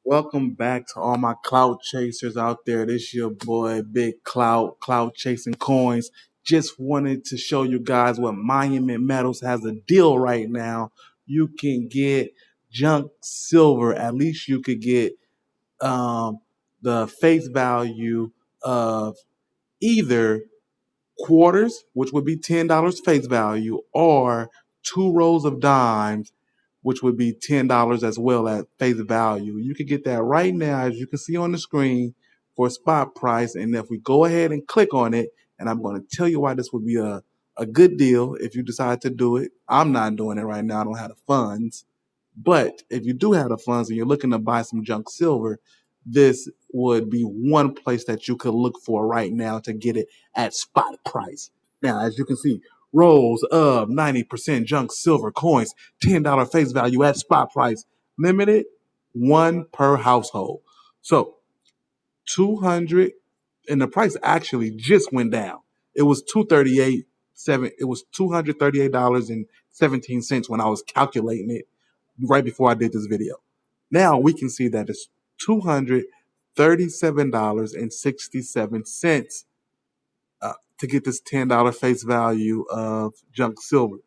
Welcome back to all my clout chasers out there. This your boy, Big Clout chasing coins. Just wanted to show you guys what Monument Metals has a deal right now. You can get junk silver. At least you could get um, the face value of either quarters, which would be $10 face value, or two rows of dimes, which would be $10 as well at face value. You can get that right now, as you can see on the screen, for a spot price. And if we go ahead and click on it, and I'm going to tell you why this would be a good deal if you decide to do it. I'm not doing it right now. I don't have the funds. But if you do have the funds and you're looking to buy some junk silver, this would be one place that you could look for right now to get it at spot price. Now, as you can see, rolls of 90% junk silver coins, $10 face value at spot price, limited, one per household. So 200, and the price actually just went down. It was 238 seven. It was $238.17 when I was calculating it right before I did this video. Now we can see that it's $237.67 to get this $10 face value of junk silver.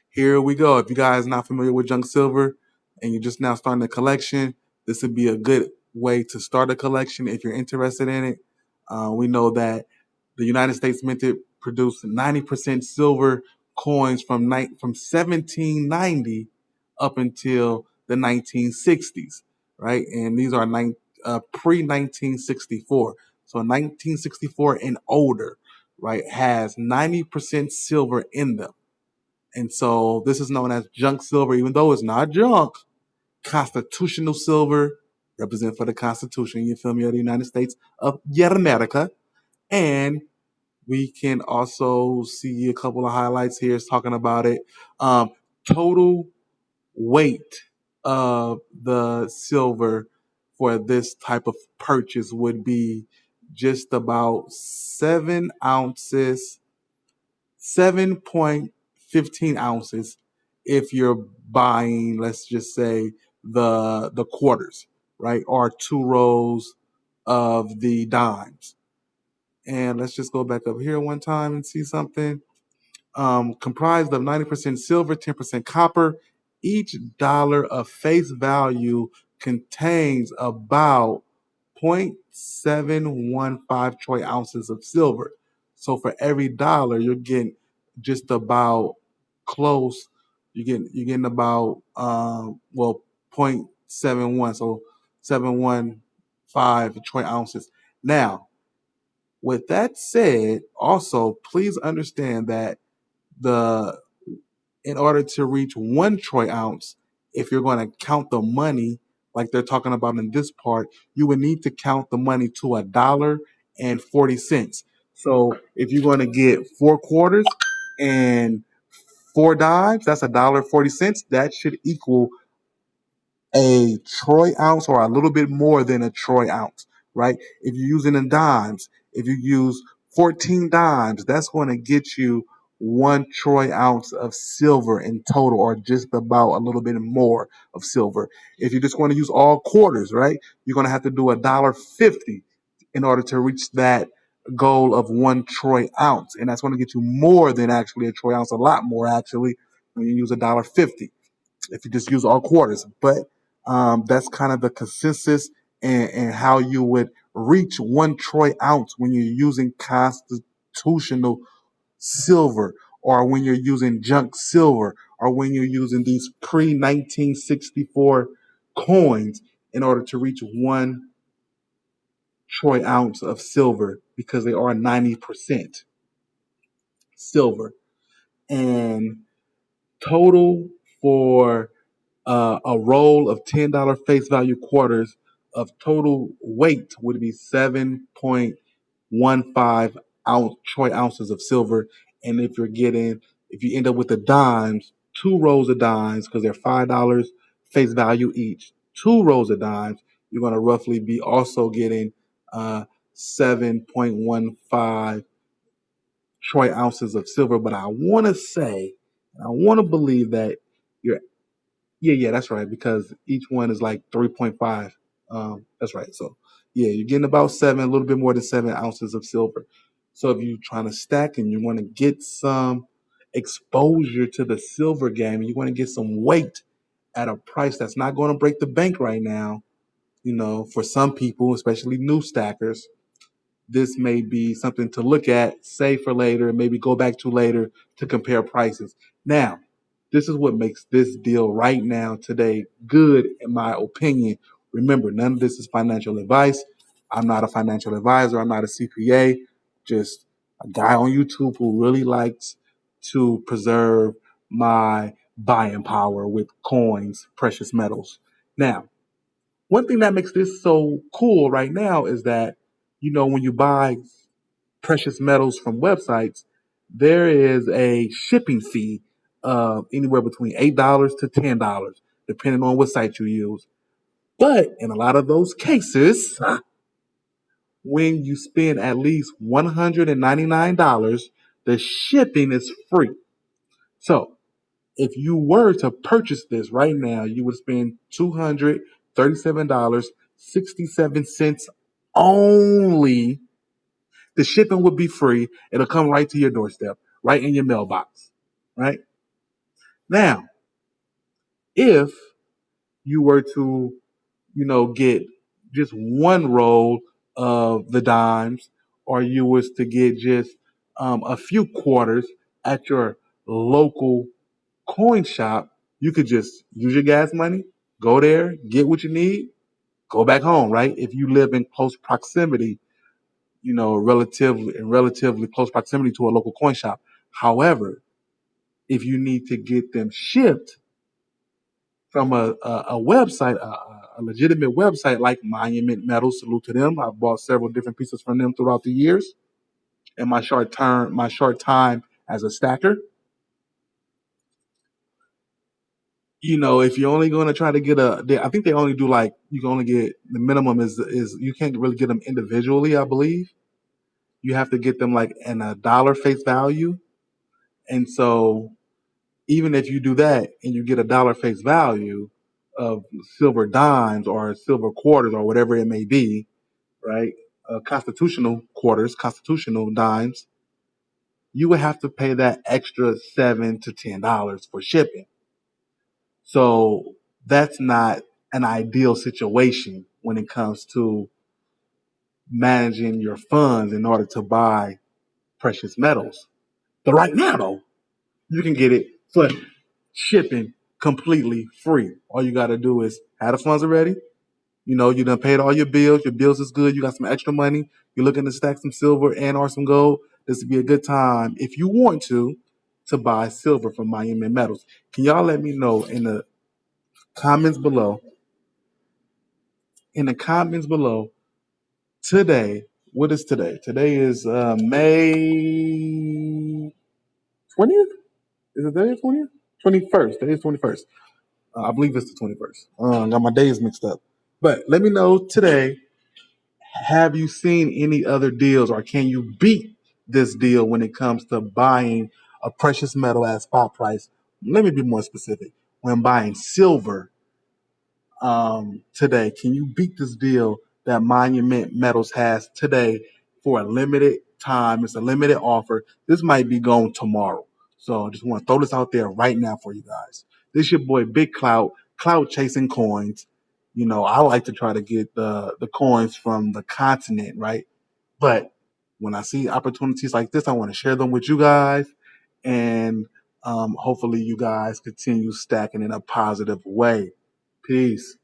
Here we go. If you guys are not familiar with junk silver and you're just now starting a collection, this would be a good way to start a collection if you're interested in it. We know that the United States Minted produced 90% silver coins from 1790 up until the 1960s, right? And these are pre-1964. So 1964 and older, right, has 90% silver in them. And so this is known as junk silver, even though it's not junk. Constitutional silver, represent for the Constitution, you feel me, of the United States of America. And we can also see a couple of highlights here. It's talking about it. Total weight of the silver for this type of purchase would be just about 7 ounces, 7.15 ounces if you're buying, let's just say, the quarters, right? Or two rows of the dimes. And let's just go back up here one time and see something. Comprised of 90% silver, 10% copper. Each dollar of face value contains about 0.715 troy ounces of silver. So for every dollar, you're getting just about close. You're getting about 0.71, so 715 troy ounces. Now, with that said, also please understand that the in order to reach 1 troy ounce, if you're going to count the money like they're talking about in this part, you would need to count the money to $1.40. So if you're going to get 4 quarters and 4 dimes, that's $1.40. That should equal a troy ounce or a little bit more than a troy ounce, right? If you're using the dimes, if you use 14 dimes, that's going to get you 1 troy ounce of silver in total, or just about a little bit more of silver. If you just want to use all quarters, right, you're going to have to do $1.50 in order to reach that goal of 1 troy ounce. And that's going to get you more than actually a troy ounce, a lot more actually, when you use $1.50 if you just use all quarters. But that's kind of the consensus and how you would reach 1 troy ounce when you're using constitutional silver, or when you're using junk silver, or when you're using these pre-1964 coins in order to reach 1 troy ounce of silver, because they are 90% silver. And total for a roll of $10 face value quarters of total weight would be 7.15 troy ounces of silver. And if you end up with the dimes, 2 rows of dimes, because they're $5 face value each, 2 rows of dimes, you're going to roughly be also getting 7.15 troy ounces of silver. But I want to say, I want to believe that you're Yeah, that's right. Because each one is like 3.5. That's right. So yeah, you're getting about seven, a little bit more than 7 ounces of silver. So if you're trying to stack and you want to get some exposure to the silver game, you want to get some weight at a price that's not going to break the bank right now. For some people, especially new stackers, this may be something to look at, save for later, and maybe go back to later to compare prices. Now, this is what makes this deal right now, today, good, in my opinion. Remember, none of this is financial advice. I'm not a financial advisor. I'm not a CPA. Just a guy on YouTube who really likes to preserve my buying power with coins, precious metals. Now, one thing that makes this so cool right now is that, when you buy precious metals from websites, there is a shipping fee of anywhere between $8 to $10, depending on what site you use. But in a lot of those cases, when you spend at least $199, the shipping is free. So if you were to purchase this right now, you would spend $237.67 only. The shipping would be free. It'll come right to your doorstep, right in your mailbox. Right? Now, if you were to, get just one roll of the dimes, or you was to get just a few quarters at your local coin shop, you could just use your gas money, go there, get what you need, go back home, right? If you live in close proximity, relatively close proximity to a local coin shop. However, if you need to get them shipped from a website, a legitimate website like Monument Metals, salute to them. I've bought several different pieces from them throughout the years in my short time as a stacker. If you're only going to try to get I think they only do, like, you can only get, the minimum is you can't really get them individually. I believe you have to get them like in a dollar face value, and so even if you do that and you get a dollar face value of silver dimes or silver quarters or whatever it may be, right? Constitutional quarters, constitutional dimes, you would have to pay that extra $7 to $10 for shipping. So that's not an ideal situation when it comes to managing your funds in order to buy precious metals. But right now, though, you can get it for shipping completely free. All you got to do is have the funds already. You done paid all your bills. Your bills is good. You got some extra money. You're looking to stack some silver and or some gold. This would be a good time, if you want to buy silver from Miami Metals. Can y'all let me know in the comments below? In the comments below today, what is today? Today is May 20th. Is it today 20th? 21st. Today is 21st. I believe it's the 21st. Got my days mixed up. But let me know today, have you seen any other deals, or can you beat this deal when it comes to buying a precious metal at spot price? Let me be more specific. When buying silver today, can you beat this deal that Monument Metals has today for a limited time? It's a limited offer. This might be gone tomorrow. So I just want to throw this out there right now for you guys. This your boy Big Clout chasing coins. I like to try to get the coins from the continent, right? But when I see opportunities like this, I want to share them with you guys, and hopefully you guys continue stacking in a positive way. Peace.